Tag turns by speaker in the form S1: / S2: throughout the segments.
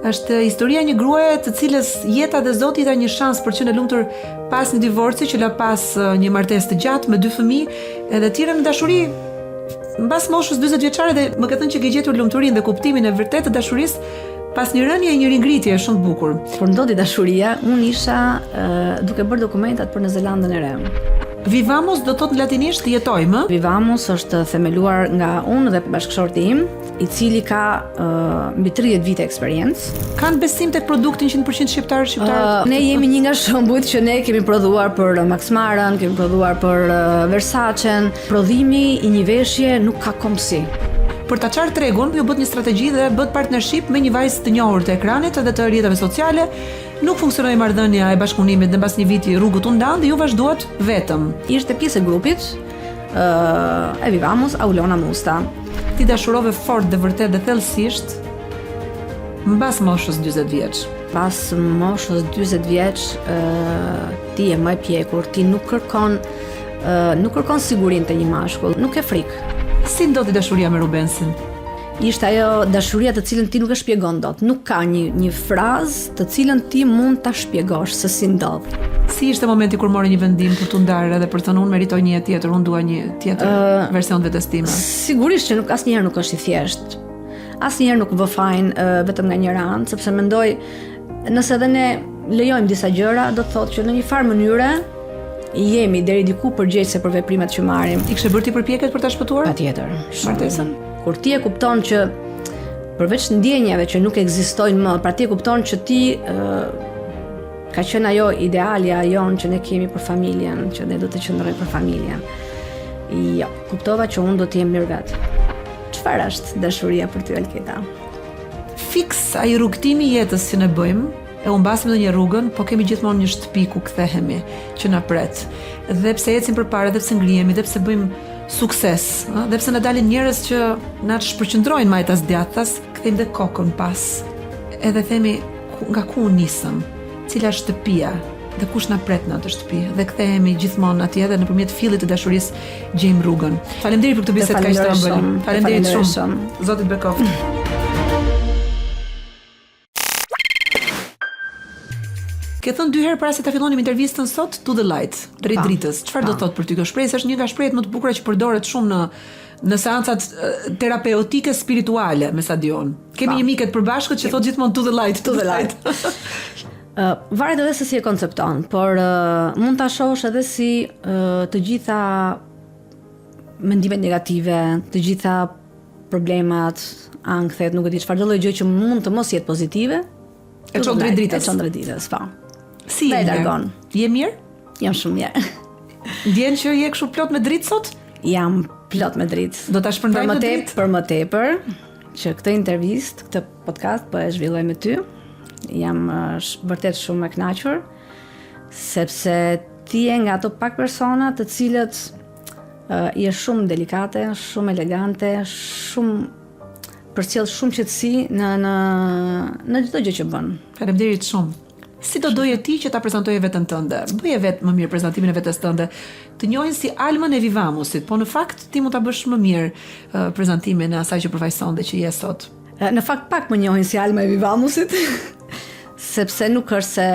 S1: Është historia një gruaje të cilës jeta dhe Zoti i dha një shans për të qenë e lumtur pas një divorci që la pas një martesë të gjatë me 2 fëmijë, edhe thirrën në dashuri mbas moshës 40 vjeçare dhe më ka thënë që ke gjetur lumturinë dhe kuptimin e vërtetë të dashurisë pas një rënje e një ringritje shumë të bukur.
S2: Por ndodhi dashuria, unë isha duke bërë dokumentat për në Zelandën e Re.
S1: Vivamos do thot në latinisht jetojmë.
S2: Vivamos është themeluar nga unë dhe bashkëshorti im, i cili ka mbi 30 vite eksperiencë.
S1: Kanë besim tek produkti 100% shqiptar.
S2: Ne jemi një nga shembujt që ne kemi prodhuar për Max Marën, kemi prodhuar për Versacen. Prodhimi i një veshje nuk ka komsi.
S1: Për ta çarë tregun, ju bët një strategji dhe bët partnership me një vajzë të njohur të ekranit dhe të rrjeteve sociale. Nuk funksionoi marrëdhënia e bashkëpunimit dhe mbas një viti rrugët u ndan dhe ju vazhduat vetëm.
S2: Ishte pjesë e grupit e Vivamos Aulona Musta.
S1: Ti dashurove fort dhe vërtet dhe thellësisht mbas moshës 40 vjeç.
S2: Pas moshës 40 vjeç ti je më e pjekur, ti nuk kërkon sigurinë të një mashkull, nuk e frikë.
S1: Si ndodhi dashuria me Rubensin?
S2: Ishte ajo dashuria të cilën ti nuk e shpjegon dot. Nuk ka një frazë të cilën ti mund ta shpjegosh se si ndodh.
S1: Si ishte momenti kur mori një vendim për t'u ndarë edhe për të thënë unë meritoj një jetë tjetër, unë dua një tjetër version vetes time?
S2: Sigurisht që asnjëherë nuk është i thjeshtë. Asnjëherë nuk vë fajin vetëm nga njëra anë, sepse mendoj nëse edhe ne lejojmë disa gjëra, do të thotë që në një farë mënyre jemi deri diku përgjegjëse për veprimet që marrim.
S1: I kishe bërë ti përpjekjet për ta shpëtuar?
S2: Patjetër.
S1: Martesën.
S2: Kur ti e kupton që përveç ndjenjave që nuk ekzistojnë më, pra ti e kupton që ti ka qenë ajo idealja jon që ne kemi për familjen, që ne do të qëndrojmë për familjen. Jo, kuptova që unë do të jem mirë vetë. Çfarë është dashuria për ty, Alketa?
S1: Fiks ai rrugtimi i jetës që ne bëjmë, e humbasim në një rrugën, po kemi gjithmonë një shtëpi ku kthehemi, që na pret. Dhe pse ecim përpara, dhe pse ngrihemi, dhe pse bëjmë sukses, dhe pse na dalin njerëz që na shpërqendrojnë majtas djathtas, kthejmë dhe kokën pas. Edhe themi nga ku nisëm, cila është shtëpia dhe kush na pret në atë shtëpi, dhe kthehemi gjithmonë atje dhe nëpërmjet fillit të dashurisë gjejmë rrugën. Faleminderit për këtë bisedë kaq të ëmbël. Faleminderit shumë. Zoti të bekoft. Ke thënë 2 herë para se ta fillonim intervistën sot, to the light, drejt dritës. Çfarë do thotë për ty kjo shprehje? Është një nga shprehjet më të bukura që përdoret shumë në seancat terapeutike spirituale, me sa diun. Kemi një mike të përbashkët që thotë gjithmonë to the light, to the light.
S2: Varet edhe se si e koncepton, por mund ta shohësh edhe si të gjitha mendimet negative, të gjitha problemat, ankthet, nuk e di çfarë lloj gjë që mund të mos jetë pozitive,
S1: e çon drejt dritës.
S2: E çon drejt dritës, po.
S1: Si e largon? Je mirë?
S2: Jam shumë mirë.
S1: Ndjen që je kështu plot me dritë sot?
S2: Jam plot me dritë.
S1: Do ta shpërndaj me dritë?
S2: Për më tepër, që këtë intervistë, këtë podcast po e zhvilloj me ty. Jam vërtet shumë e kënaqur, sepse ti je nga ato pak persona të cilët je shumë delikate, shumë elegante, shumë përcjell shumë qetësi në çdo gjë që bën.
S1: Faleminderit shumë. Si do doje ti që ta prezantoje veten tënde? Bëje vetë më mirë prezantimin e vetes tënde. Të njohin si Almën e Vivamosit, po në fakt ti mund ta bësh më mirë prezantimin e asaj që përfaqëson dhe që je sot.
S2: Në fakt pak më njohin si Alma e Vivamosit, sepse nuk është se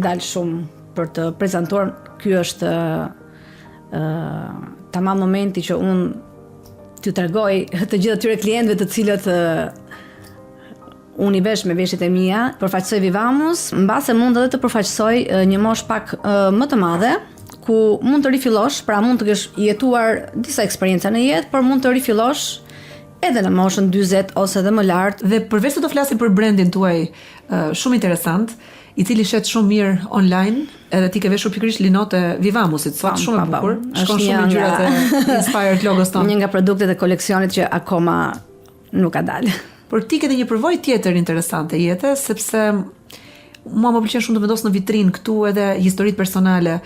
S2: dal shumë për të prezantuar. Ky është tamam momenti që unë t'ju tregoj të gjithë atyre klientëve të cilët unë i vesh me veshjet e mia, përfaqësoj Vivamos, mbase mund edhe të përfaqësoj një moshë pak më të madhe, ku mund të rifillosh, pra mund të kesh jetuar disa eksperjenca në jetë, por mund të rifillosh edhe në moshën 40 ose edhe më lart.
S1: Dhe përveç se do flasim për brandin tuaj shumë interesant, i cili shet shumë mirë online, edhe ti ke veshur pikërisht linot e Vivamosit, sot shumë e bukur. Shkon shumë në gjyrat e inspired logos tonë.
S2: Një nga produktet e koleksionit që akoma nuk ka dalë.
S1: Por ti ke një përvojë tjetër interesante jete, sepse mua më pëlqen shumë të vendos në vitrinë këtu edhe historitë personale.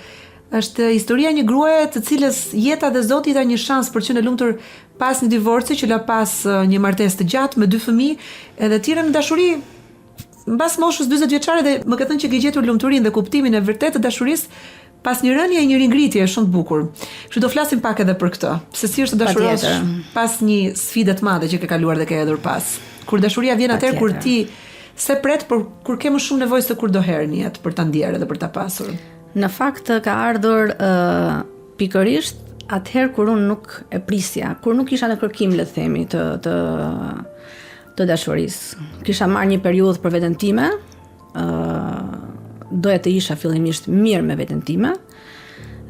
S1: Është historia një gruaje të cilës jeta dhe Zoti i dha një shans për të qenë e lumtur pas një divorci që la pas një martesë të gjatë me 2 fëmijë, edhe thirrën në dashuri mbas moshës 40 vjeçare dhe më ka thënë që ke gjetur lumturinë dhe kuptimin e vërtetë të dashurisë pas një rënje e një ringritje shumë të bukur. Kështu do flasim pak edhe për këtë. Se si është të dashurosh pas një sfide të madhe që ke kaluar dhe ke hedhur pas. Kur dashuria vjen atëherë kur ti se pret, por kur ke më shumë nevojë se kur do herë në jetë për ta ndjerë dhe për ta pasur.
S2: Në fakt ka ardhur pikërisht atëherë kur unë nuk e prisja, kur nuk isha në kërkim, le të themi, të dashurisë. Kisha marrë një periudhë për veten time, doja të isha fillimisht mirë me veten time,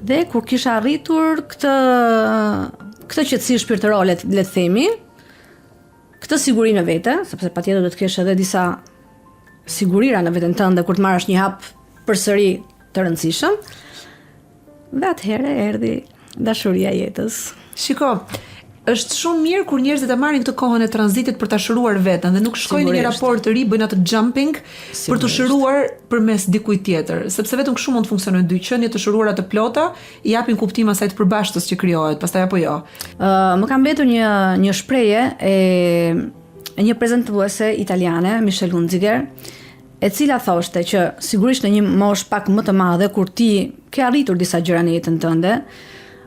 S2: dhe kur kisha arritur këtë qetësi shpirtërore, le të themi, këtë siguri në vete, sepse patjetër do të kesh edhe disa sigurira në veten tënde kur të marrësh një hap përsëri të rëndësishëm, dhe atëherë erdhi dashuria jetës.
S1: Shiko, është shumë mirë kur njerëzit e marrin këtë kohën e tranzitit për ta shëruar veten dhe nuk shkojnë në një raport të ri, bëjnë atë jumping për të shëruar përmes dikujt tjetër, sepse vetëm kështu mund të funksionojnë dy qenie të shëruara të plota, i japin kuptim asaj të përbashkëtës që krijohet, pastaj apo jo.
S2: Më ka mbetur një shprehje e një prezantuese italiane, Michelle Hunziker, e cila thoshte që sigurisht në një moshë pak më të madhe, kur ti ke arritur disa gjëra në jetën tënde,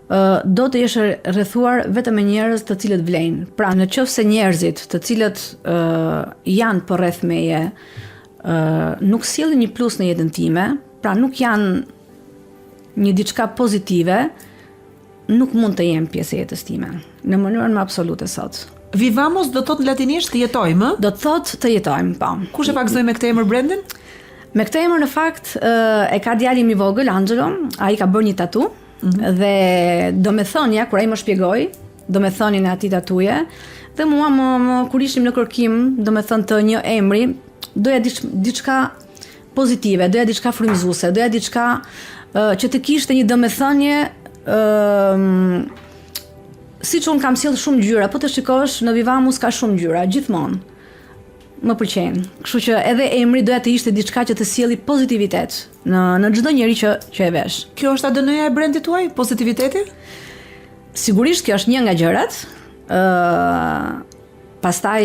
S2: do të jesh rrethuar vetëm me njerëz të cilët vlejnë. Pra, nëse njerëzit të cilët janë përreth meje nuk sjellin një plus në jetën time, pra nuk janë një diçka pozitive, nuk mund të jem pjesë e jetës time në mënyrën më absolute sot.
S1: Vivamos do thot në latinisht të jetojmë?
S2: Do thot të jetojmë, po.
S1: Kush e pakzoi me këtë emër Brendin?
S2: Me këtë emër në fakt e ka djali im i vogël, Angelo, ai ka bërë një tatu. Dhe domethënia kur ai më shpjegoi domethënien e atij tatuje, dhe mua kur ishim në kërkim, domethënë të një emri, doja diçka pozitive, doja diçka frymëzuese, doja diçka që të kishte një domethënie siç un kam sjell shumë ngjyra, po të shikosh në Vivamus ka shumë ngjyra gjithmonë. Më pëlqen. Kështu që edhe emri doja të ishte diçka që të sjelli pozitivitet në çdo njeri që e vesh.
S1: Kjo është ADN-ja e brendit tuaj, pozitiviteti?
S2: Sigurisht kjo është një nga gjërat. Pastaj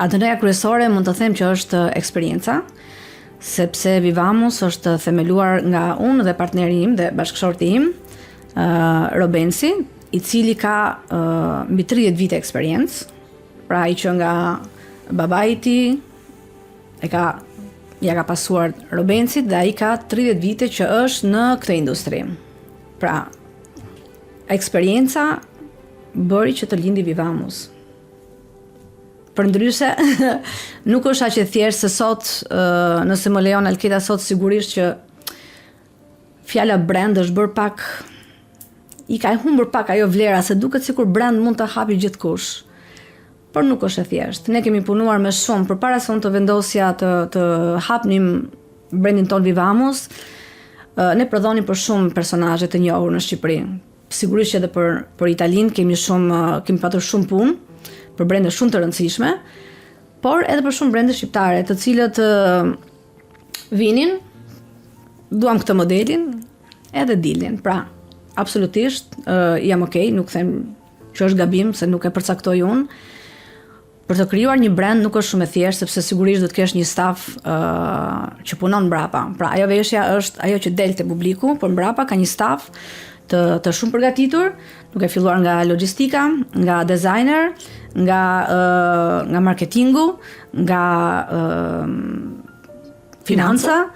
S2: ADN-ja kryesore mund të them që është eksperjenca, sepse Vivamus është themeluar nga unë dhe partneri im dhe bashkëshorti im, Robensi, i cili ka mbi 30 vite eksperiencë. Pra ai që nga babai i tij ja ka pasuar Robensit dhe ai ka 30 vite që është në këtë industri. Pra, eksperienca bëri që të lindi Vivamus. Përndryshe, nuk është aq e thjeshtë se sot, nëse më lejon Alketa, sot sigurisht që fjala brand është bërë pak, i ka humbur pak ajo vlera, se duket sikur brand mund të hapi gjithkush. Por nuk është e thjeshtë. Ne kemi punuar me shumë përpara se unë të vendosja të hapnim brandin ton Vivamus. Ne prodhonim për shumë personazhe të njohur në Shqipëri. Sigurisht që edhe për Italinë kemi patur shumë punë për brende shumë të rëndësishme, por edhe për shumë brende shqiptare, të cilët vinin, duam këtë modelin, edhe dilnin. Pra, absolutisht jam okay, nuk them që është gabim, se nuk e përcaktoj unë. Për të krijuar një brand nuk është shumë e thjeshtë, sepse sigurisht do të kesh një staf që punon mbrapa. Pra ajo veshja është ajo që del te publiku, por mbrapa ka një staf të shumë përgatitur, duke filluar nga logjistika, nga designer, nga marketingu, nga financa.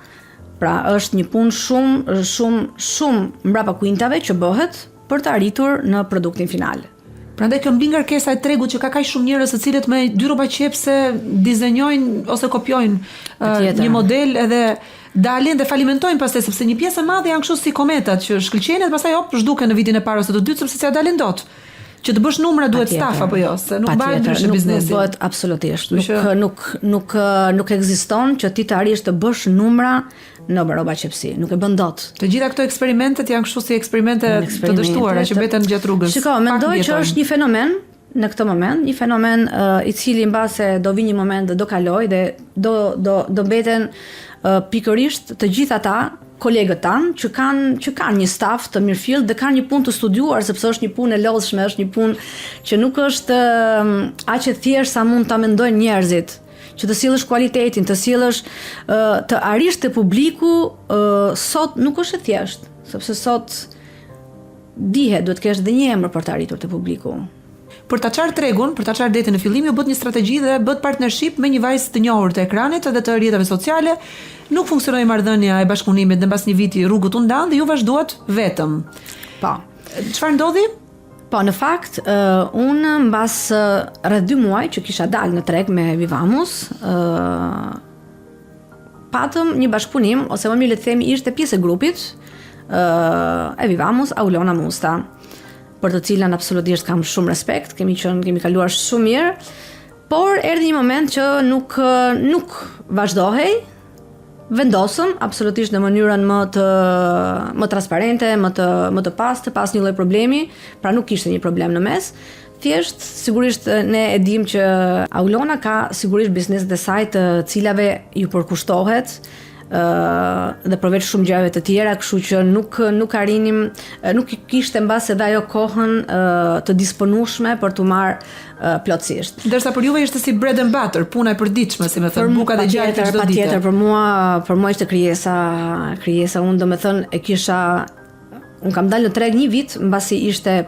S2: Pra është një punë shumë mbrapa kuintave që bëhet për të arritur në produktin final.
S1: Prandaj kjo mbi ngarkesa e tregut që ka kaq shumë njerëz të cilët me dy rroba qepse dizenjojnë ose kopjojnë një model edhe dalin dhe falimentojnë pastaj, sepse një pjesë e madhe janë kështu si kometat që shkëlqejnë dhe pastaj hop zhduken në vitin e parë ose të dytë, sepse s'ja dalin dot. Që të bësh numra duhet staf apo jo, se nuk bëhet ndryshe biznesi.
S2: Nuk bëhet absolutisht. Nuk ekziston që ti të arrish të bësh numra në rroba qepsi. Nuk e bën dot.
S1: Të gjitha këto eksperimentet janë kështu si eksperimente të dështuara që beten gjatë rrugës.
S2: Shiko, mendoj që është një fenomen në këtë moment, një fenomen i cili mbase do vi një moment dhe do kaloj dhe do mbeten pikërisht të gjithë ata kolegët tanë që kanë një staf të mirëfillt dhe kanë një punë të studiuar, sepse është një punë e lodhshme, është një punë që nuk është aq e thjeshtë sa mund ta mendojnë njerëzit, që të sjellësh kualitetin, të sjellësh të arrish te publiku, sot nuk është e thjeshtë, sepse sot dihet duhet të kesh edhe një emër për të arritur te publiku.
S1: Për ta çarë tregun, për ta çarë detin në fillim, ju bët një strategji dhe bët partnership me një vajzë të njohur të ekranit dhe të rrjeteve sociale. Nuk funksionoi marrëdhënia e bashkëpunimit dhe mbas një viti rrugët u ndan dhe ju vazhduat vetëm.
S2: Po.
S1: Çfarë ndodhi?
S2: Po, në fakt, unë mbas rreth 2 muaj që kisha dalë në treg me Vivamus, patëm një bashkëpunim, ose më mirë le të themi ishte pjesë e grupit e Vivamus, Aulona Musta, për të cilën absolutisht kam shumë respekt, kemi kaluar shumë mirë, por erdhi një moment që nuk vazhdohej, vendosëm absolutisht në mënyrën më transparente, më të pastë, pas një lloj problemi, pra nuk kishte një problem në mes. Thjesht, sigurisht ne e dim që Aulona ka sigurisht bizneset e saj të cilave ju përkushtohet, dhe përveç shumë gjërave të tjera, kështu që nuk arrinim, nuk kishte mbas edhe ajo kohën të disponueshme për t'u marrë plotësisht.
S1: Ndërsa për juve ishte si bread and butter, puna e përditshme, si më thënë, buka dhe gjatë çdo ditë.
S2: Patjetër, për mua ishte krijesa, unë domethënë unë kam dalë në treg një vit mbasi ishte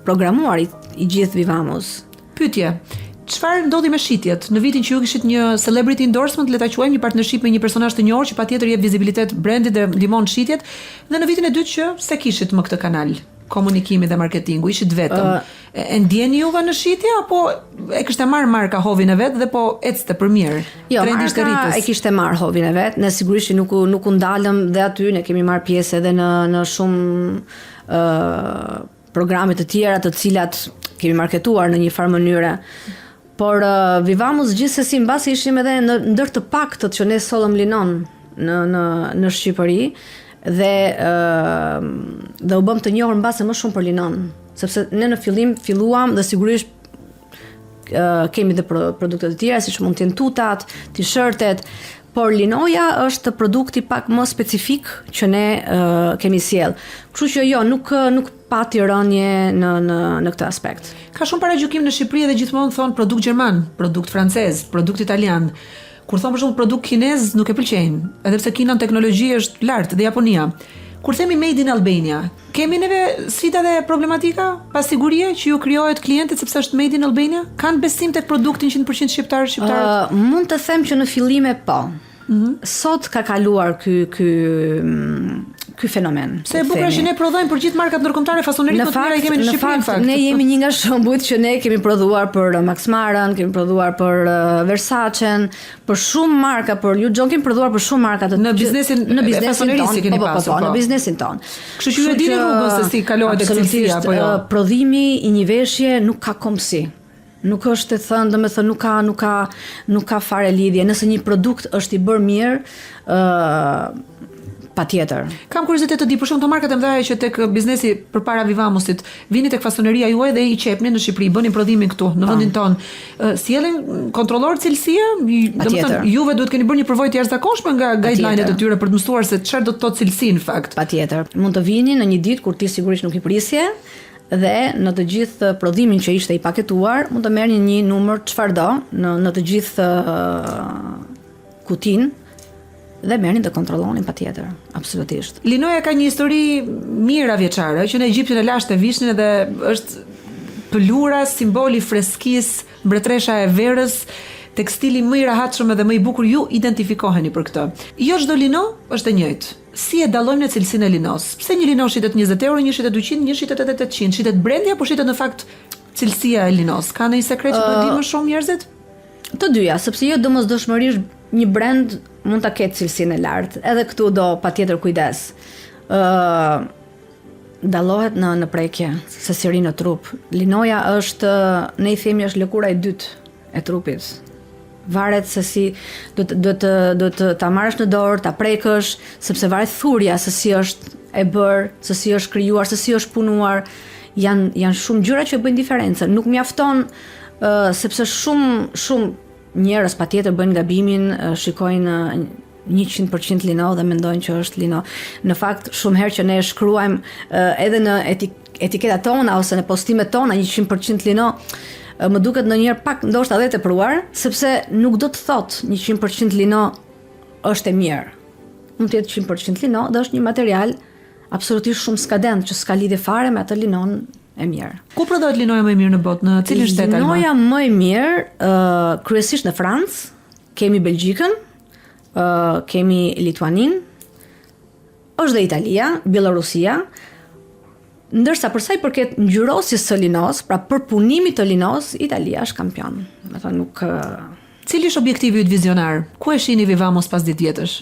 S2: programuar i gjithë Vivamus.
S1: Pyetje. Çfarë ndodhi me shitjet? Në vitin që ju kishit një celebrity endorsement, le ta quajmë, një partnership me një personazh të njohur që patjetër jep vizibilitet brandit dhe ndihmon shitjet, dhe në vitin e dytë që se kishit më këtë kanal komunikimi dhe marketingu, ishit vetëm. E ndjeni juve në shitje apo e kishte marrë marka hovin e vet dhe po ecte për mirë?
S2: Jo, marka e kishte marrë hovin e vet, ne sigurisht nuk u ndalëm dhe aty, ne kemi marrë pjesë edhe në shumë programe të tjera të cilat kemi marketuar në një farë mënyre. Por Vivamus gjithsesi mbasi ishim edhe ndër të paktët që ne sollëm linon në Shqipëri dhe u bëm të njohur mbase më shumë për linon, sepse ne në fillim filluam dhe sigurisht kemi dhe produkte të tjera siç mund të jenë tutat, t-shirtet, por linoja është produkti pak më specifik që ne kemi sjell. Kështu që jo, nuk pati rënje në këtë aspekt.
S1: Ka shumë paragjykim në Shqipëri dhe gjithmonë thon produkt gjerman, produkt francez, produkt italian. Kur thon për shembull produkt kinez nuk e pëlqejnë, edhe pse Kina në teknologji është lart dhe Japonia. Kur themi made in Albania, kemi neve sfida dhe problematika, pa sigurie që ju krijohet klientët sepse është made in Albania? Kanë besim tek produkti 100% shqiptarët?
S2: Mund të them që në fillime po. Sot ka kaluar ky fenomen.
S1: Se e bukur që ne prodhojmë për gjithë markat ndërkombëtare, fasoneritë më të mira i kemi në Shqipëri në fakt.
S2: Ne jemi një nga shembujt që ne kemi prodhuar për Max Marën, kemi prodhuar për Versace-n, për shumë marka, për Louis Vuitton, kemi prodhuar për shumë marka
S1: në biznesin e fasonerisë keni pasur.
S2: Në biznesin ton.
S1: Kështu që ju e dini rrugën se si kalohet tek cilësia apo jo.
S2: Prodhimi i një veshje nuk ka kombësi. Nuk është të thënë, domethënë nuk ka fare lidhje. Nëse një produkt është i bërë mirë, patjetër.
S1: Kam kuriozitet të di për shkak të markat e mëdha që tek biznesi përpara Vivamusit vini tek fasoneria juaj dhe i qepni në Shqipëri, bëni prodhimin këtu në vendin ton. Sjellin kontrollor cilësie? Domethënë juve duhet keni bërë një përvojë të jashtëzakonshme nga guideline-et e tyre për të mësuar se çfarë do të thotë cilësi në fakt.
S2: Patjetër. Mund të vini në një ditë kur ti sigurisht nuk i prisje. Dhe në të gjithë prodhimin që ishte i paketuar, mund të merrni një numër çfarëdo në të gjithë kutin dhe merrni të kontrollonin patjetër, absolutisht.
S1: Linoja ka një histori mirë vjeçare, që në Egjiptin e lashtë e vishnin dhe është pëlura, simboli freskisë, mbretëresha e verës, tekstili më i rahatshëm dhe më i bukur, ju identifikoheni për këtë. Jo çdo lino është e njëjtë. Si e dallojmë në cilësinë e linos? Pse një lino shitet 20 euro, një shitet 200, një shitet 800? Shitet brendi apo shitet në fakt cilësia e linos? Ka ndonjë sekret që do të dinë më shumë njerëzit?
S2: Të dyja, sepse jo domosdoshmërisht një brand mund ta ketë cilësinë e lartë. Edhe këtu do patjetër kujdes. Dallohet në prekje, sesiri në trup. Linoja është, ne i themi, është lëkura e dytë e trupit. Varet se si do të ta marrësh në dorë, ta prekësh, sepse varet thurja se si është e bërë, se si është krijuar, se si është punuar. Janë shumë gjëra që bëjnë diferencën. Nuk mjafton sepse shumë njerëz patjetër bëjnë gabimin, shikojnë 100% lino dhe mendojnë që është lino. Në fakt, shumë herë që ne shkruajmë edhe në etiketat tona ose në postimet tona 100% lino, më duket ndonjëherë pak ndoshta edhe tepruar, sepse nuk do të thotë 100% lino është e mirë. Mund të jetë 100% lino dhe është një material absolutisht shumë skadent që s'ka lidhje fare me atë linon e mirë.
S1: Ku prodhohet linoja më e mirë në botë? Në cilin shtet Alma?
S2: Linoja më e mirë kryesisht në Francë, kemi Belgjikën, kemi Lituaninë, është dhe Italia, Bielorusia, ndërsa për sa i përket ngjyrosjes së linos, pra përpunimit të linos, Italia është kampion. Do të thonë nuk
S1: Cili është objektivi yt vizionar? Ku e shihni Vivamos pas 10 vjetësh?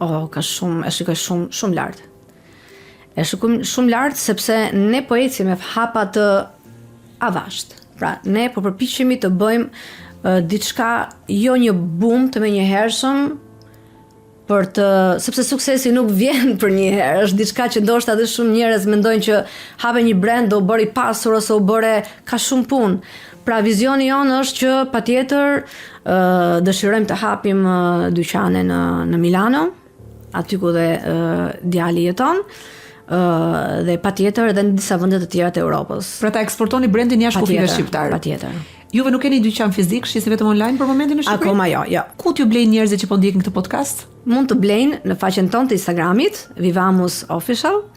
S2: e shikoj shumë lart. E shikoj shumë lart sepse ne po ecim me hapa të avasht. Pra, ne po përpiqemi të bëjmë diçka, jo një boom të menjëhershëm, sepse suksesi nuk vjen për një herë, është diçka që ndoshta edhe shumë njerëz mendojnë që hape një brand do bëri pasur ose u bëre ka shumë punë. Pra vizioni jonë është që patjetër dëshirojmë të hapim dyqane në Milano, aty ku dhe djali jeton, dhe patjetër edhe në disa vende të tjera të Europës.
S1: Pra ta eksportoni brandin jashtë kufive shqiptar.
S2: Patjetër.
S1: Juve nuk keni dyqan fizik, shisni vetëm online për momentin në Shqipëri?
S2: Akoma jo.
S1: Ku t'ju blejnë njerëzit që po ndjekin këtë podcast?
S2: Mund të blejnë në faqen tonë të Instagramit, Vivamos Official,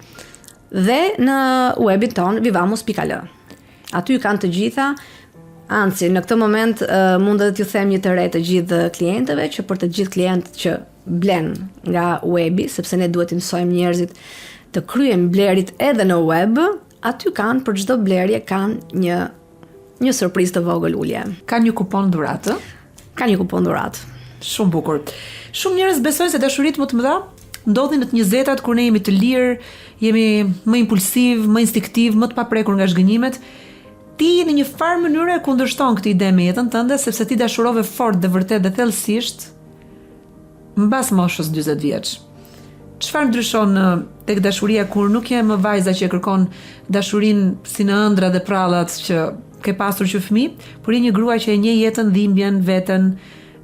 S2: dhe në webin tonë vivamos.al. Aty kanë të gjitha. Anzi, në këtë moment mund edhe t'ju them një të re të gjithë klientëve, që për të gjithë klientët që blen nga webi, sepse ne duhet të mësojmë njerëzit të kryejnë blerit edhe në web, aty kanë për çdo blerje kanë një surprizë të vogël ulje.
S1: Ka një kupon dhuratë?
S2: Ka një kupon dhuratë.
S1: Shumë bukur. Shumë njerëz besojnë se dashuritë më të mëdha ndodhin në të 20-tat kur ne jemi të lirë, jemi më impulsiv, më instinktiv, më të paprekur nga zhgënjimet. Ti në një farë mënyrë e kundërshton këtë ide me jetën tënde, sepse ti dashurove fort dhe vërtet dhe thellësisht mbas moshës 40 vjeç. Çfarë ndryshon tek dashuria kur nuk je më vajza që kërkon dashurinë si në ëndra dhe prallat që ke pasur që fëmijë, por je një grua që e njeh jetën, dhimbjen, veten,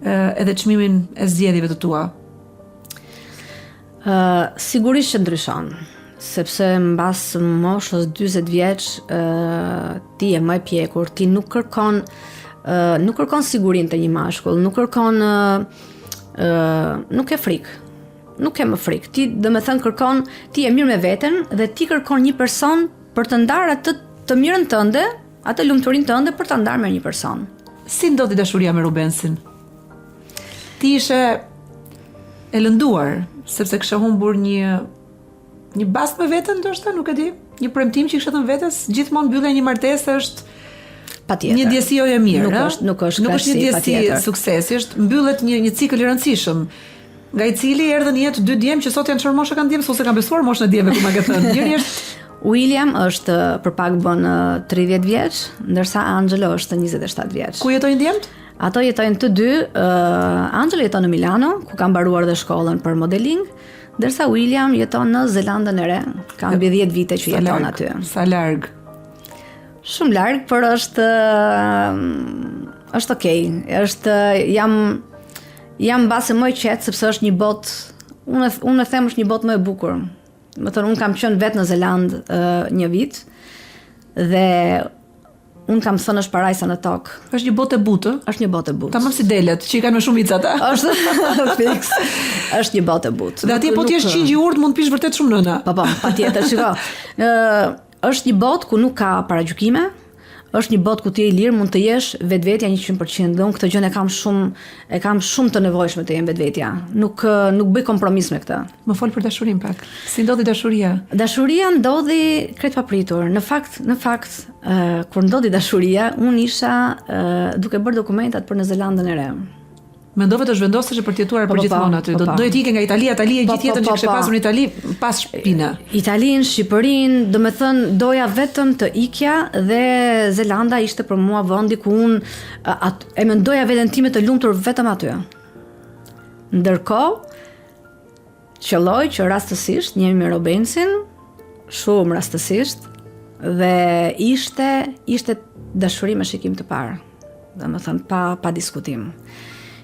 S1: edhe çmimin e zgjedhjeve të tua?
S2: Sigurisht që ndryshon, sepse mbas moshës 40 vjeç ti je më e pjekur, ti nuk kërkon sigurinë të një mashkull, nuk kërkon nuk e frikë. Nuk ke më frikë. Ti domethënë kërkon, ti je mirë me veten dhe ti kërkon një person për të ndarë atë të mirën tënde, atë lumturinë tënde për ta ndarë me një person.
S1: Si ndodhi dashuria me Rubensin? Ti ishe e lënduar sepse kishe humbur një bast me veten, ndoshta, nuk e di, një premtim që kishe thënë vetes, gjithmonë mbyllja një martesë është
S2: patjetër.
S1: Një ndjesi jo e mirë,
S2: nuk është
S1: një ndjesi suksesi, është mbyllet një cikël i rëndësishëm, nga i cili erdhën në jetë 2 djem që sot janë çfarë moshe kanë djem, ose kanë besuar moshën e djemve, ku ma ke thënë. Njëri është
S2: William është për pak bën 30 vjeç, ndërsa Angelo është 27 vjeç.
S1: Ku jetojnë djemt?
S2: Ato jetojnë të dy, Angelo jeton në Milano, ku ka mbaruar dhe shkollën për modeling, ndërsa William jeton në Zelandën e Re, ka mbi 10 vite që jeton aty.
S1: Sa larg?
S2: Shumë larg, por është okay. Jam mbase më i qetë sepse është një botë, unë e them është një botë më e bukur. Më thënë, unë kam qenë vetë në Zelandë një vit dhe unë kam thënë është parajsa në tokë.
S1: Është një botë e butë?
S2: Është një botë e butë.
S1: Tamam si delet, që i kanë me shumica ata.
S2: Është fix. Është një botë e butë.
S1: Dhe atje po ti jesh qingj i urtë, mund të pish vërtet shumë nëna.
S2: Po, patjetër, shiko. Është një botë ku nuk ka paragjykime. Është një botë ku ti je i lirë, mund të jesh vetvetja 100%. Dhe unë këtë gjë e kam shumë të nevojshme të jem vetvetja. Nuk bëj kompromis me këtë.
S1: Më fol për dashurinë pak. Si ndodhi dashuria?
S2: Dashuria ndodhi krejt papritur. Në fakt, kur ndodhi dashuria, unë isha duke bërë dokumentat për në Zelandën e Re.
S1: Mendove të zhvendoseshe për të jetuar përgjithmonë aty. Do të ikë nga Italia gjithë jetën që kishe pasur në Itali pas shpinë.
S2: Italinë, Shqipërinë, domethënë doja vetëm të ikja dhe Zelanda ishte për mua vendi ku unë e mendoja veten time të lumtur vetëm aty. Ndërkohë, qelloj që rastësisht njemi me Rubensin, shumë rastësisht, dhe ishte dashuri me shikim të parë. Domethënë pa diskutim.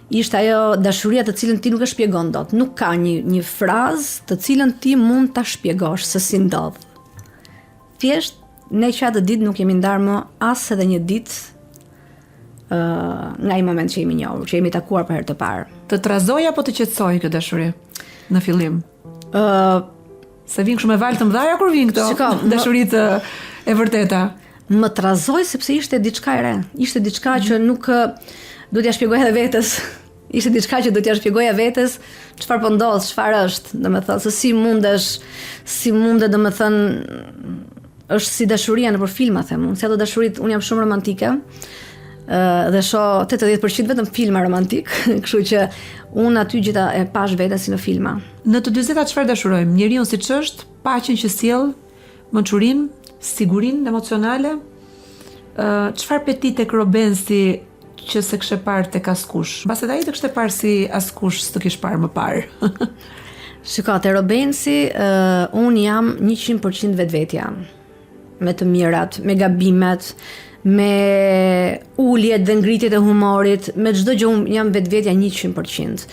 S2: Ishte ajo dashuria të cilën ti nuk e shpjegon dot. Nuk ka një frazë të cilën ti mund ta shpjegosh se si ndodh. Thjesht ne që atë ditë nuk jemi ndarë më as edhe një ditë nga i moment që jemi njohur, që jemi takuar për herë të parë.
S1: Të trazoj apo të qetësoj këtë dashuri në fillim? Se vinë kështu me valë të mëdhaja kur vinë këto
S2: Shiko,
S1: dashuritë e vërteta.
S2: Më trazoi sepse ishte diçka e re. Ishte diçka që nuk duhet t'ja shpjegoj edhe vetes. Ishte diçka që do t'ja shpjegoja vetes çfarë po ndodh, çfarë është, domethënë se si mundet domethënë është si dashuria nëpër filma them unë. Si ato dashurit, unë jam shumë romantike. Dhe shoh 80% vetëm filma romantik, kështu që unë aty gjitha e pash veten si në filma.
S1: Në të 40-tat çfarë dashurojmë? Njeriu siç është, paqen që sjell, mençurinë, sigurinë emocionale. Çfarë petit tek Robensi që se kështë parë tek askush? Mbas edhe ai të kështë parë si askush s'të kish parë më parë.
S2: Shiko, te Robensi, unë jam 100% vetvetja. Me të mirat, me gabimet, me uljet dhe ngritjet e humorit, me çdo gjë unë jam vetvetja 100%.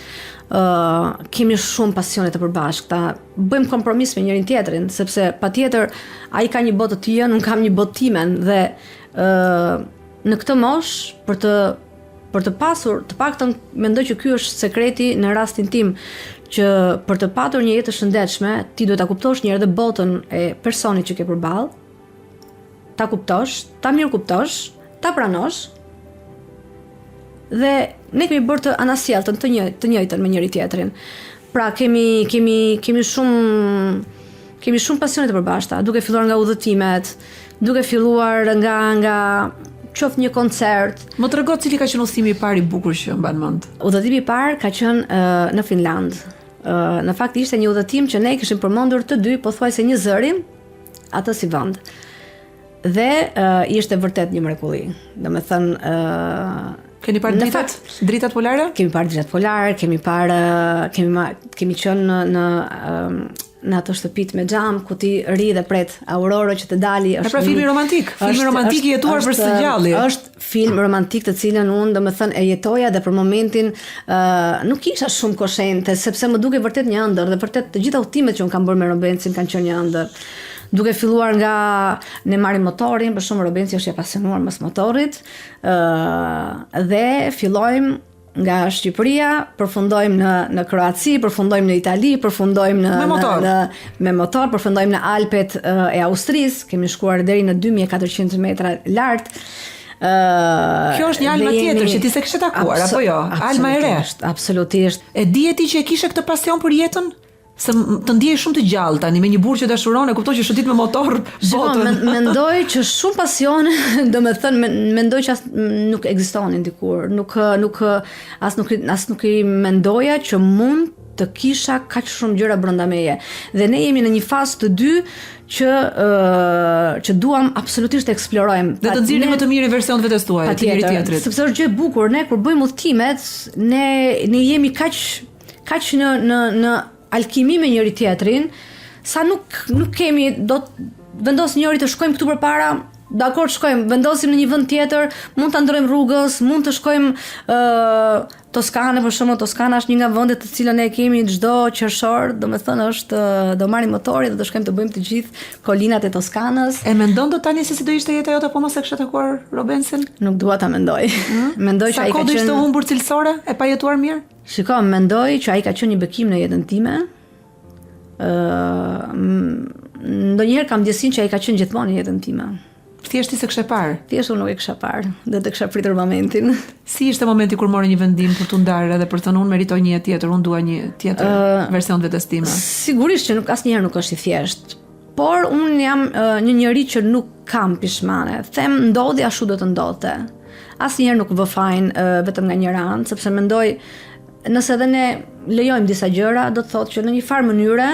S2: Kemi shumë pasione të përbashkëta, bëjmë kompromis me njërin tjetrin, sepse patjetër ai ka një botë të tij, unë kam një botë timen dhe në këtë moshë për të pasur, të paktën mendoj që ky është sekreti në rastin tim, që për të patur një jetë të shëndetshme, ti duhet ta kuptosh një herë dhe botën e personit që ke përballë, ta kuptosh, ta mirë kuptosh, ta pranosh. Dhe ne kemi bërë të anasjelltën të njëjtën me njëri tjetrin. Pra kemi shumë pasione të përbashkëta, duke filluar nga udhëtimet, duke filluar nga qoftë një koncert.
S1: Më trego cili ka qenë udhëtimi i parë i bukur që mban mend?
S2: Udhëtimi i parë ka qenë në Finland. Në fakt ishte një udhëtim që ne kishim përmendur të dy, pothuajse një zëri, atë si vend. Dhe ishte vërtet një mrekulli. Domethënë
S1: keni parë dritat polare?
S2: Kemi parë dritat polare, kemi qenë në ato shtëpit me xham ku ti ri dhe pret aurorë që të dali.
S1: Është pra filmi romantik, i jetuar për së gjalli.
S2: Është film romantik të cilën unë domethënë e jetoja dhe për momentin nuk isha shumë koshente sepse më duke vërtet një ëndër dhe vërtet të gjitha udhëtimet që unë kam bërë me Robensin kanë qenë një ëndër. Duke filluar nga ne marrim motorin, për shumë Robensi është i apasionuar mes motorit, dhe fillojmë nga Shqipëria, përfundojmë në Kroaci, përfundojmë në Itali, përfundojmë me motor, përfundojmë në Alpet e Austrisë, kemi shkuar deri në 2400 metra lart.
S1: Kjo është një alma tjetër që ti se kishe takuar, apo jo? Alma e re.
S2: Absolutisht.
S1: E dije ti që e kishe këtë pasion për jetën? Se të ndjej shumë të gjallë tani me një burrë që dashuron, e kuptoj që shëtit me motor botën.
S2: Mendoj që shumë pasione, domethënë mendoj që nuk ekzistonin dikur, as nuk i mendoja që mund të kisha kaq shumë gjëra brenda meje. Dhe ne jemi në një fazë të dy që duam absolutisht të eksplorojmë.
S1: Dhe të nxjerrim më të mirë version të vetes tuaj, të njëri tjetrit.
S2: Sepse është gjë e bukur, ne kur bëjmë udhëtimet, ne jemi kaq në alkimi me njëri tjetrin, sa nuk kemi, do të vendos njëri të shkojmë këtu përpara, dakor shkojmë, vendosim në një vend tjetër, mund ta ndrojmë rrugës, mund të shkojmë Toskana, për shembull, Toskana është një nga vendet të cilën ne kemi çdo qershor, domethënë është do marrim motorin dhe do shkojmë të bëjmë të gjithë kolinat e Toskanës.
S1: E mendon do tani se si do ishte jeta jote apo mos e kishe takuar Robensin?
S2: Nuk dua ta mendoj. Mendoj që ai ka qenë. Sa
S1: kohë ishte humbur cilësore e pa jetuar mirë?
S2: Shiko, mendoj që ai ka qenë një bekim në jetën time. Ndonjëherë kam ndjesinë që ai ka qenë gjithmonë në jetën time.
S1: Thjesht ti se kishe parë?
S2: Thjesht unë nuk e kisha parë, dhe të kisha pritur momentin.
S1: Si ishte momenti kur morë një vendim për t'u ndarë edhe për të thënë unë meritoj një jetë tjetër, unë dua një tjetër version të vetes time? Sigurisht
S2: që asnjëherë nuk është i thjeshtë. Por unë jam një njeri që nuk kam pishmane. Them ndodhi ashtu do të ndodhte. Asnjëherë nuk vë fajin vetëm nga njëra anë, sepse mendoj nëse edhe ne lejojmë disa gjëra, do të thotë që në një farë mënyre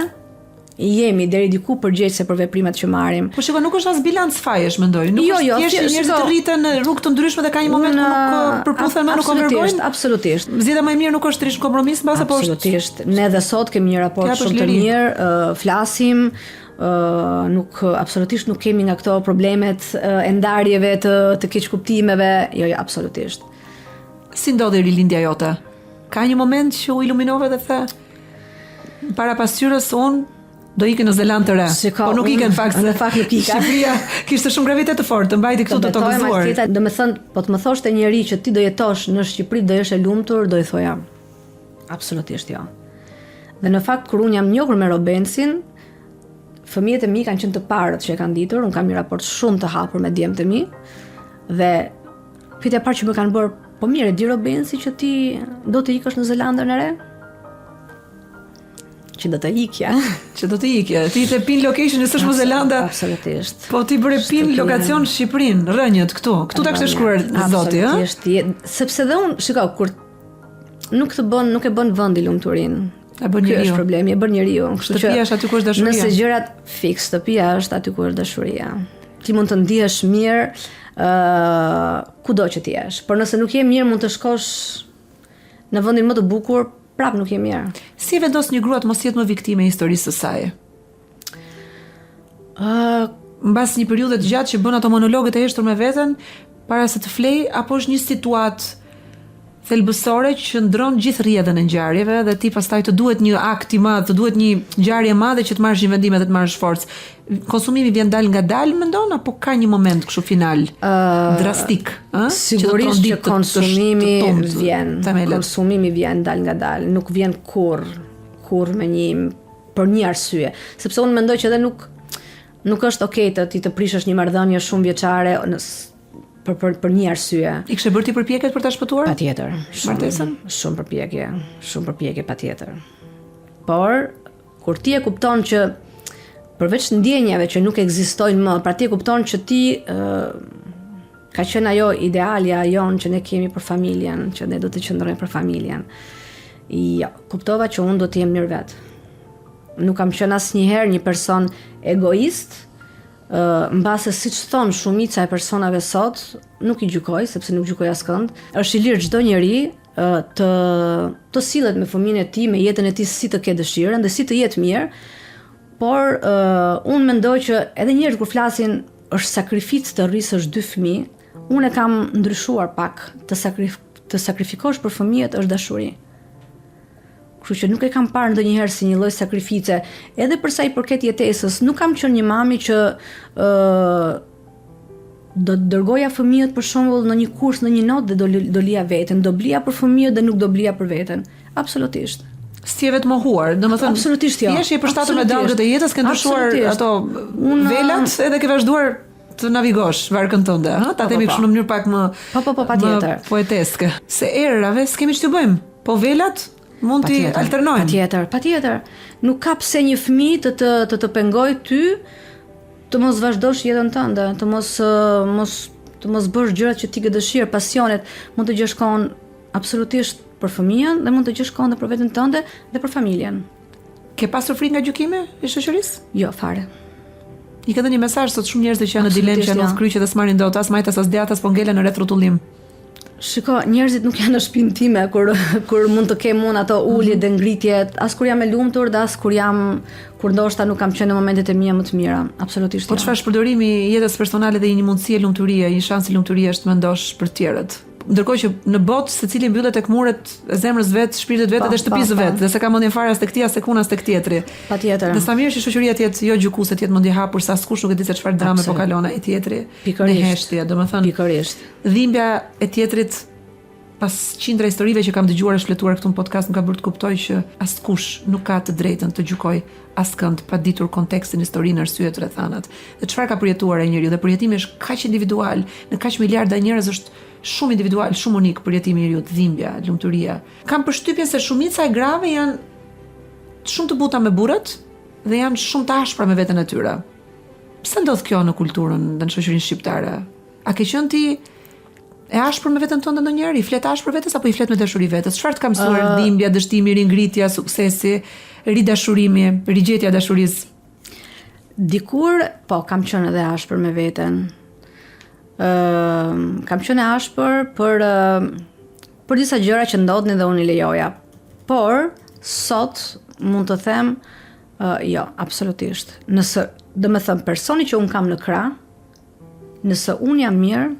S2: jemi deri diku përgjegjëse për veprimet që marrim.
S1: Po shikoj, nuk është as bilanc fajesh, mendoj. Nuk është thjesht njerëzit të rriten në rrugë të ndryshme dhe ka një moment ku nuk përputhen më, nuk konvergojnë.
S2: Absolutisht.
S1: Zgjidhja më e mirë nuk është të rish në kompromis mbase, po
S2: është. Absolutisht. Ne dhe sot kemi një raport shumë të mirë, flasim, absolutisht nuk kemi nga këto problemet e ndarjeve të keqkuptimeve, jo, absolutisht.
S1: Si ndodhi rilindja jote? Ka një moment që u iluminove dhe the para pasqyrës unë do ikën në Zeland të re. Po nuk ikën fakt
S2: nuk ika.
S1: Shqipëria kishte shumë gravitet të fortë, mbajti këtu të tokëzuar.
S2: Do të thënë, po të më thoshte njëri që ti do jetosh në Shqipëri, do jesh e lumtur, do i thoja absolutisht jo. Dhe në fakt kur unë jam njohur me Robensin, fëmijët e mi kanë qenë të parët që e kanë ditur, unë kam një raport shumë të hapur me djemtë e mi, dhe pyetja e parë që më kanë bërë, po mirë, di Robensi që ti do të ikësh në Zelandën e Re? Që do të ikja.
S1: Që do të ikja. Ti të pin location, s'është më Zelanda.
S2: Absolutisht.
S1: Po ti bëre pin lokacion Shqipërinë, rënjët këtu. Këtu ta kishte shkruar Zoti, ë?
S2: Absolutisht. Sepse dhe unë, shikoj, kur nuk e bën vendi lumturinë.
S1: E bën
S2: Ky
S1: njeriu.
S2: është problemi, e bën njeriu.
S1: Shtëpia është aty ku është dashuria.
S2: Nëse gjërat shtëpia është aty ku është dashuria. Ti mund të ndihesh mirë kudo që ti jesh, por nëse nuk je mirë mund të shkosh në vendin më të bukur, prap nuk je mirë.
S1: Si e vendos një grua të mos jetë më viktime e historisë së saj? Mbas një periudhe të gjatë që bën ato monologet e heshtur me veten para se të flej, apo është një situatë thelbësore që ndron gjithë rrjedhën e ngjarjeve dhe ti pastaj të duhet një akt i madh, të duhet një ngjarje e madhe që të marrësh një vendim dhe të marrësh forcë. Konsumimi vjen dal nga dal, mendon, apo ka një moment kështu final drastik, ë?
S2: Sigurisht që konsumimi vjen dal nga dal, nuk vjen kurr me për një arsye, sepse unë mendoj që edhe nuk është okay ti të prishësh një marrëdhënie shumë vjeçare për një arsye.
S1: I kishe bërë ti përpjekjet për ta shpëtuar?
S2: Patjetër.
S1: Martesën?
S2: Shumë përpjekje patjetër. Por kur ti e kupton që përveç ndjenjave që nuk ekzistojnë më, pra ti e kupton që ti ka qenë ajo idealja jon që ne kemi për familjen, që ne do të qëndrojmë për familjen. Jo, kuptova që unë do të jem mirë vetë. Nuk kam qenë asnjëherë një person egoist. Mbase siç thon shumica e personave sot, nuk i gjykoj, sepse nuk gjykoj askënd. Është i lirë çdo njeri të sillet me fëmijën e tij, me jetën e tij si të ketë dëshirën dhe si të jetë mirë. Por unë mendoj që edhe njerëzit kur flasin është sakrificë të rrisësh 2 fëmijë, unë e kam ndryshuar pak, të sakrifikosh për fëmijët është dashuri. Kështu që nuk e kam parë ndonjëherë si një lloj sakrifice, edhe për sa i përket jetesës. Nuk kam qenë një mami që do të dërgoja fëmijët për shembull në një kurs, në një notë dhe do lija veten, do blija për fëmijët dhe nuk do blija për veten. Absolutisht.
S1: Si e vetë mohuar, domethënë.
S2: Absolutisht jo.
S1: Ti je i përshtatur me dallgët e jetës, ke ndryshuar ato velat edhe ke vazhduar të navigosh varkën tënde, ha? Ta themi kështu në mënyrë pak më
S2: patjetër.
S1: Poeteske. Se erave s'kemi ç'të bëjmë. Po velat mund t'i alternojmë.
S2: Patjetër. Nuk ka pse një fëmijë të pengoj ty të mos vazhdosh jetën tënde, të mos bësh gjërat që ti ke dëshirë, pasionet, mund të gjesh kohën absolutisht për fëmijën dhe mund të gjesh kohën për veten tënde dhe për familjen.
S1: Ke pasur frikë nga gjykime i shoqërisë?
S2: Jo, fare.
S1: I ka dhënë një mesazh sot shumë njerëz që janë në dilemë, që janë në kryqe dhe s'marrin dot as majtas as djathtas, po ngelen në rreth rrotullim.
S2: Shiko, njerëzit nuk janë në shtëpinë time kur mund të kem unë ato ulje dhe ngritjet, as kur jam e lumtur, dhe as kur ndoshta nuk kam qenë në momentet e mia më të mira. Absolutisht.
S1: Po çfarë shpërdorimi i jetës personale dhe një mundësie lumturie, një shans i lumturie është mendosh për të tjerët? Ndërkohë që në botë secili mbyllet tek muret e zemrës vet, shpirtit vet dhe shtëpisë vet, dhe se ka mendjen fare as tek ti as tek unë as tek tjetri.
S2: Patjetër.
S1: Dhe sa mirë që shoqëria të jetë jo gjykuese, të jetë mendje hapur, sa askush nuk e di se çfarë drame po kalon ai tjetri. Në heshtje, domethënë.
S2: Pikërisht.
S1: Dhimbja e tjetrit pas qindra historive që kam dëgjuar e shfletuar këtu në podcast, më ka bërë të kuptoj që askush nuk ka të drejtën të gjykoj askënd pa ditur kontekstin, historinë, arsyet, rrethanat. Dhe çfarë ka përjetuar ai njeriu, dhe përjetimi është kaq individual, në kaq miliarda njerëz është shumë individual, shumë unik përjetimi i njeriu, dhimbja, lumturia. Kam përshtypjen se shumica e grave janë shumë të buta me burrat dhe janë shumë të ashpra me veten e tyre. Pse ndodh kjo në kulturën dhe në shoqërinë shqiptare? A ke qenë ti e ashpër me veten tënde ndonjëherë, i flet ashpër vetes apo i flet me dashuri vetes? Çfarë të ka mësuar dhimbja, dështimi, ringritja, suksesi, ridashurimi, rigjetja e dashurisë?
S2: Dikur, po, kam qenë edhe ashpër me veten. Kam qenë ashpër për disa gjëra që ndodhin dhe unë i lejoja. Por sot mund të them jo, absolutisht. Nëse, domethënë, personi që unë kam në krah, nëse unë jam mirë,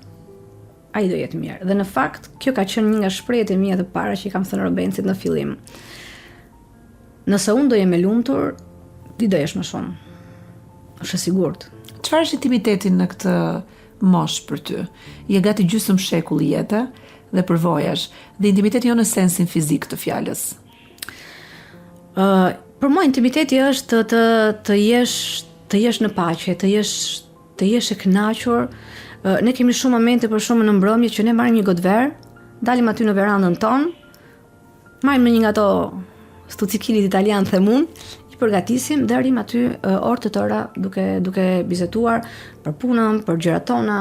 S2: ai do jetë mirë. Dhe në fakt, kjo ka qenë një nga shprehjet e mia të para që i kam thënë Robensit në fillim. Nëse unë do jem e lumtur, ti do jesh më shumë. Është e sigurt.
S1: Çfarë është intimiteti në këtë moshë për ty? Je gati gjysmë shekulli jete dhe përvojash, dhe intimiteti jo në sensin fizik të fjalës.
S2: Për mua intimiteti është të jesh të jesh në paqe, të jesh e kënaqur. Ne kemi shumë momente për shumë në mbrëmje që ne marrim një gotë verë, dalim aty në verandën tonë, marrim një nga ato stucikilit italian themun, i përgatisim dhe arrim aty orë të tëra duke bizetuar për punën, për gjërat tona,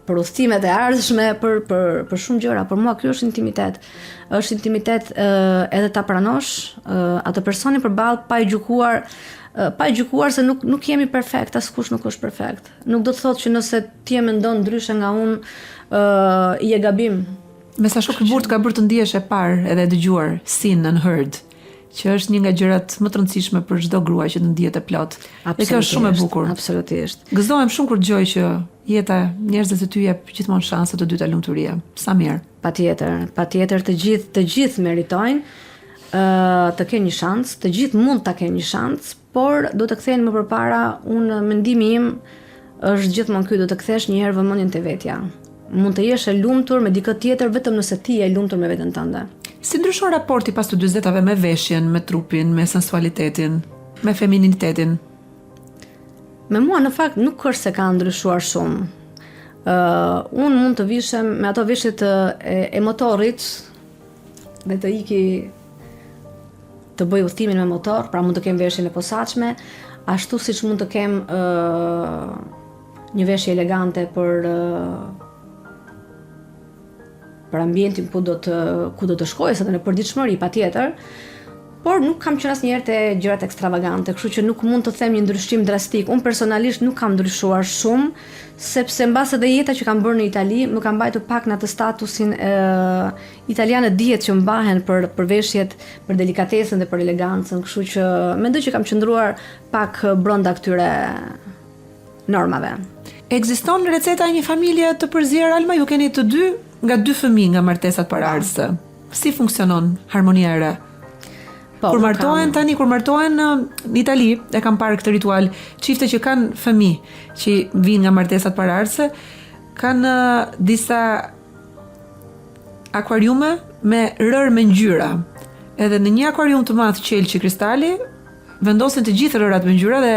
S2: për udhëtimet e ardhshme, për shumë gjëra. Për mua ky është intimitet. Është intimitet edhe ta pranosh atë personin përballë pa e gjykuar se nuk jemi perfekt, askush nuk është perfekt. Nuk do të thotë që nëse ti e mendon ndryshe nga unë, i e gabim.
S1: Me sa shumë burr ka bërë të ndihesh e parë edhe e dëgjuar, seen and heard, që është një nga gjërat më të rëndësishme për çdo grua që të ndihet e plot. Dhe kjo është shumë e bukur.
S2: Absolutisht.
S1: Gëzohem shumë kur dëgjoj që jeta njerëzve të ty jep gjithmonë shanse të dyta lumturie. Sa mirë.
S2: Patjetër të gjithë meritojnë të kenë një shans, të gjithë mund ta kenë një shans, por do të kthehen më përpara, unë mendimi im është gjithmonë ky, do të kthesh një herë vëmendjen te vetja. Mund të jesh e lumtur me dikë tjetër vetëm nëse ti je e lumtur me veten tënde.
S1: Si ndryshon raporti pas të 40-tave me veshjen, me trupin, me sensualitetin, me feminitetin?
S2: Me mua në fakt nuk është se ka ndryshuar shumë. Unë mund të vishem me ato veshjet e motorit dhe të iki të bëj udhëtimin me motor, pra mund të kem veshjen e posaçme, ashtu siç mund të kem një veshje elegante për ambientin ku do të shkoj, sa në përditshmëri patjetër, por nuk kam qenë asnjëherë te gjërat ekstravagante, kështu që nuk mund të them një ndryshim drastik. Unë personalisht nuk kam ndryshuar shumë, sepse mbas edhe jeta që kam bërë në Itali, më kam mbajtur pak në atë statusin italianë, dihet që mbahen për veshjet, për delikatesën dhe për elegancën, kështu që mendoj që kam qëndruar pak brenda këtyre normave.
S1: Ekziston receta e një familje të përzier, Alma? Ju keni të dy nga 2 fëmijë nga martesat paraardhëse. Si funksionon harmonia e re? Kur martohen në Itali, e kam parë këtë ritual, çifte që kanë fëmijë që vinë nga martesat paraardhëse, kanë disa akvariume me rër me ngjyra. Edhe në një akvarium të madh qelçi kristali, vendosin të gjithë rërat me ngjyra dhe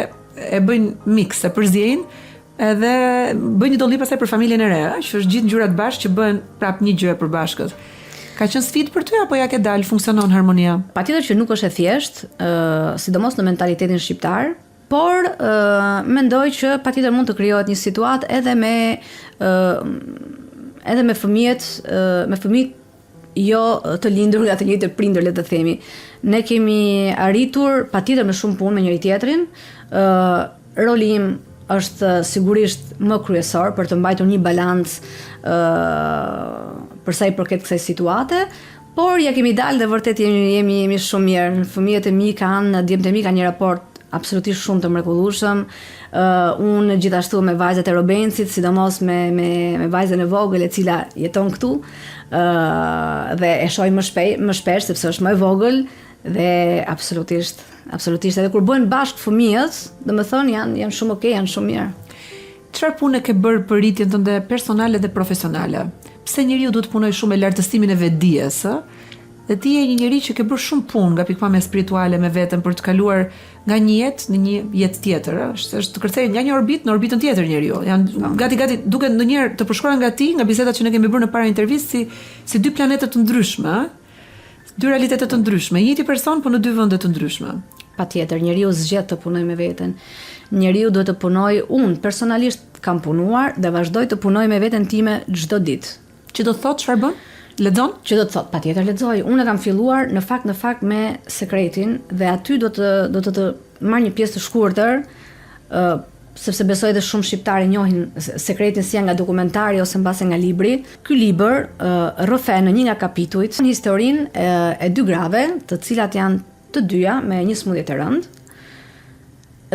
S1: e bëjnë mix, e përziejnë, edhe bëjnë një dolli pastaj për familjen e re, që është gjithë ngjyrat bashkë që bëhen prap një gjë e përbashkët. Ka qenë sfidë për ty apo ja ke dalë, funksionon harmonia? Patjetër
S2: që nuk është e thjeshtë, sidomos në mentalitetin shqiptar, por mendoj që patjetër mund të krijohet një situatë edhe me fëmijët jo të lindur nga të njëjtë prindër, le të themi. Ne kemi arritur patjetër me shumë punë me njëri tjetrin. Roli im është sigurisht më kryesor për të mbajtur një balancë për sa i përket kësaj situate, por ja kemi dalë dhe vërtet jemi shumë mirë. Fëmijët e mi kanë, djemtë e mi kanë një raport absolutisht shumë të mrekullueshëm. Unë gjithashtu me vajzat e Robencit, sidomos me vajzën e vogël e cila jeton këtu, dhe e shoh më shpesh sepse është më e vogël dhe absolutisht edhe kur bëhen bashkë fëmijët, domethënë janë shumë okay, janë shumë mirë.
S1: Çfarë pune ke bërë për rritjen tënde personale dhe profesionale? Pse njeriu duhet të punojë shumë me lartësimin e vetdijes, ë? Dhe ti je një njeri që ke bërë shumë punë nga pikpamja spirituale me veten për të kaluar nga një jetë në një jetë tjetër, ë? Është të kërcej nga një orbit në orbitën tjetër njeriu. Janë gati duket ndonjëherë të përshkruar nga ti, nga bisedat që ne kemi bërë në para intervistë, si 2 planete të ndryshme, ë? 2 realitete të ndryshme, njëti person po në 2 vende të ndryshme.
S2: Patjetër, njeriu zgjedh të punojë me veten. Njeriu duhet të punojë, unë personalisht kam punuar dhe vazhdoj të punoj me veten time çdo ditë.
S1: Që do të thotë çfarë bën? Lexon?
S2: Që do të thotë, patjetër lexoj. Unë kam filluar në fakt me sekretin dhe aty do të marr një pjesë të shkurtër, sepse besoj dhe shumë shqiptarë njohin sekretin si nga dokumentari ose mbase nga libri. Ky libër rrëfen në një nga kapitujt historinë e 2 grave, të cilat janë të dyja me një smundje të rëndë,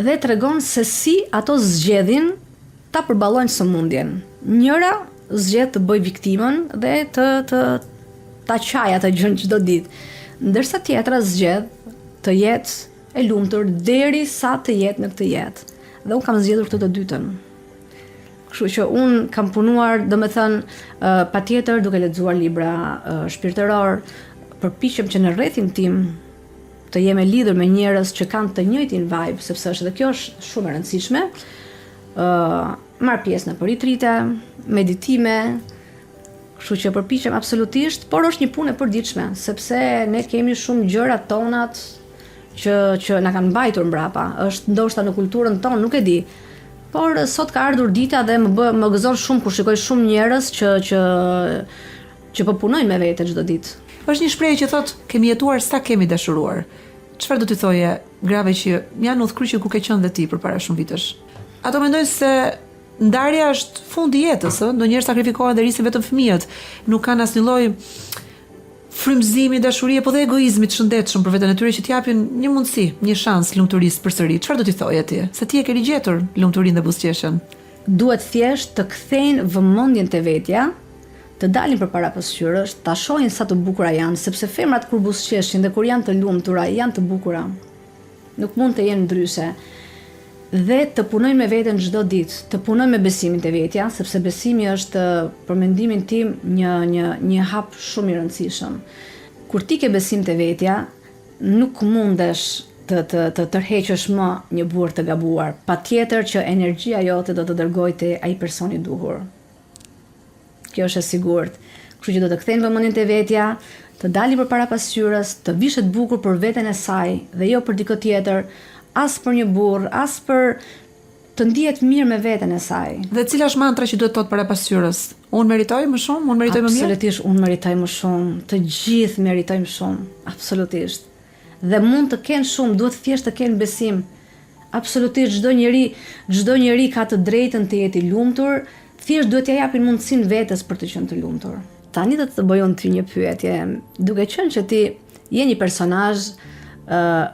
S2: dhe tregon se si ato zgjedhin ta përballojnë sëmundjen. Njëra zgjedh të bëj viktimën dhe ta qaj atë gjën çdo ditë, ndërsa tjetra zgjedh të jetë e lumtur derisa të jetë në këtë jetë. Dhe unë kam zgjedhur këtë të dytën. Kështu që unë kam punuar, domethënë, patjetër duke lexuar libra shpirtëror, përpiqem që në rrethin tim të jemi lidhur me njerëz që kanë të njëjtin vibe, sepse është dhe kjo është shumë e rëndësishme. Marr pjesë në ritrite, meditime, kështu që përpiqem absolutisht, por është një punë e përditshme, sepse ne kemi shumë gjëra tonat që na kanë mbajtur mbrapa. Është ndoshta në kulturën tonë, nuk e di. Por sot ka ardhur dita dhe më gëzon shumë kur shikoj shumë njerëz që po punojnë me vete çdo ditë.
S1: Është një shprehje që thotë kemi jetuar sa kemi dashuruar. Çfarë do t'i thoje grave që janë udhkryqje ku ke qenë dhe ti përpara shumë vitesh? Ato mendojnë se ndarja është fundi i jetës, ndonjëherë sakrifikohen dhe risin vetëm fëmijët. Nuk kanë asnjë lloj frymëzimi, dashurie, po dhe egoizmi të shëndetshëm për veten e tyre që t'japin një mundësi, një shans lumturisë përsëri. Çfarë do t'i thoje ti? Se ti e ke rigjetur lumturinë dhe buzëqeshjen.
S2: Duhet thjesht të kthejnë vëmendjen te vetja, të dalin përpara pasqyrës, ta shohin sa të bukura janë, sepse femrat kur buzëqeshin dhe kur janë të lumtura, janë të bukura. Nuk mund të jenë ndryshe. Dhe të punojnë me veten çdo ditë, të punojnë me besimin te vetja, sepse besimi është për mendimin tim një hap shumë i rëndësishëm. Kur ti ke besim te vetja, nuk mundesh të tërheqësh më një burr të gabuar, patjetër që energjia jote do të dërgojë te ai person i duhur. Kjo është e sigurt. Kështu që do të kthejnë vëmendjen te vetja, të dalin përpara pasqyrës, të vishet bukur për veten e saj dhe jo për dikë tjetër, as për një burr, as për të ndihet mirë me veten e saj.
S1: Dhe cila është mantra që duhet të thotë para pasqyrës? Unë meritoj më shumë, unë meritoj më mirë?
S2: Absolutisht, unë meritoj më shumë. Të gjithë meritojmë shumë, absolutisht. Dhe mund të kenë shumë, duhet thjesht të kenë besim. Absolutisht çdo njeri ka të drejtën të jetë i lumtur, thjesht duhet t'ia japin mundësinë vetes për të qenë të lumtur. Tani do të bëj unë ty një pyetje, duke qenë që ti je një personazh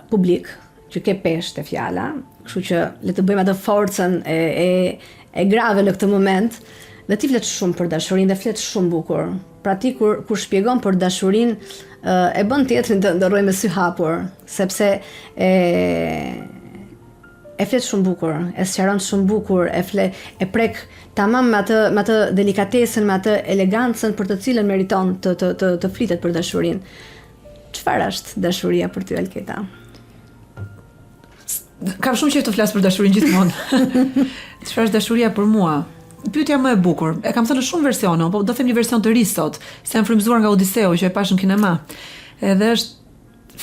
S2: publik, që ke peshë te fjala, kështu që le të bëjmë atë forcën e grave në këtë moment, dhe ti flet shumë për dashurinë dhe flet shumë bukur. Pra ti kur shpjegon për dashurinë, e bën tjetrin të ndorroj me sy hapur, sepse e flet shumë bukur, e sqaron shumë bukur, e prek tamam me atë delikatesën, me atë elegancën për të cilën meriton të flitet për dashurinë. Çfarë është dashuria për ty, Alketa?
S1: Kam shumë qejf të flas për dashurinë gjithmonë. Çfarë është dashuria për mua? Pyetja më e bukur. E kam thënë në shumë versione, po do them një version të ri sot, se jam frymëzuar nga Odiseu që e pash në kinema. Edhe është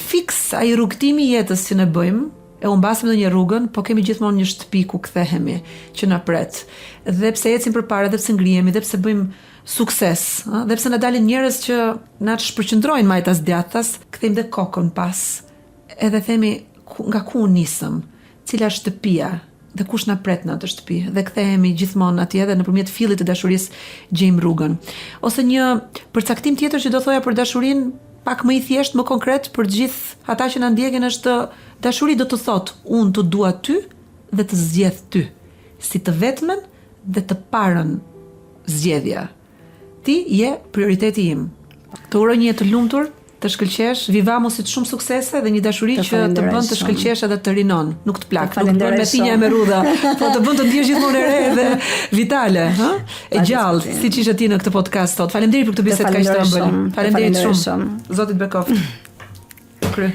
S1: fiks ai rrugtimi i jetës që ne bëjmë, e humbasim në një rrugën, po kemi gjithmonë një shtëpi ku kthehemi, që na pret. Dhe pse ecim përpara, dhe pse ngrihemi, dhe pse bëjmë sukses, dhe pse na dalin njerëz që na shpërqendrojnë majtas djathtas, kthejmë dhe kokën pas. Edhe themi nga ku nisëm, cila është shtëpia dhe kush na pret në atë shtëpi, dhe kthehemi gjithmonë atje dhe nëpërmjet fillit të dashurisë gjejmë rrugën. Ose një përcaktim tjetër që do thoja për dashurinë, pak më i thjesht, më konkret për gjithë ata që na ndjekin, është dashuri do të thotë unë të dua ty dhe të zgjedh ty, si të vetmen dhe të parën zgjedhja. Ti je prioriteti im. Të uroj një jetë të lumtur, të shkëlqesh, vivamosit shumë suksese dhe një dashuri që të bën të shkëlqesh edhe të rinon, nuk të plak, nuk të bën me thinja e me rudha, po të bën të ndihesh gjithmonë e re dhe vitale, e gjallë, siç ishe ti në këtë podcast sot. Faleminderit për këtë bisedë kaq të ëmbël. Faleminderit shumë. Zoti të bekoft. Kry.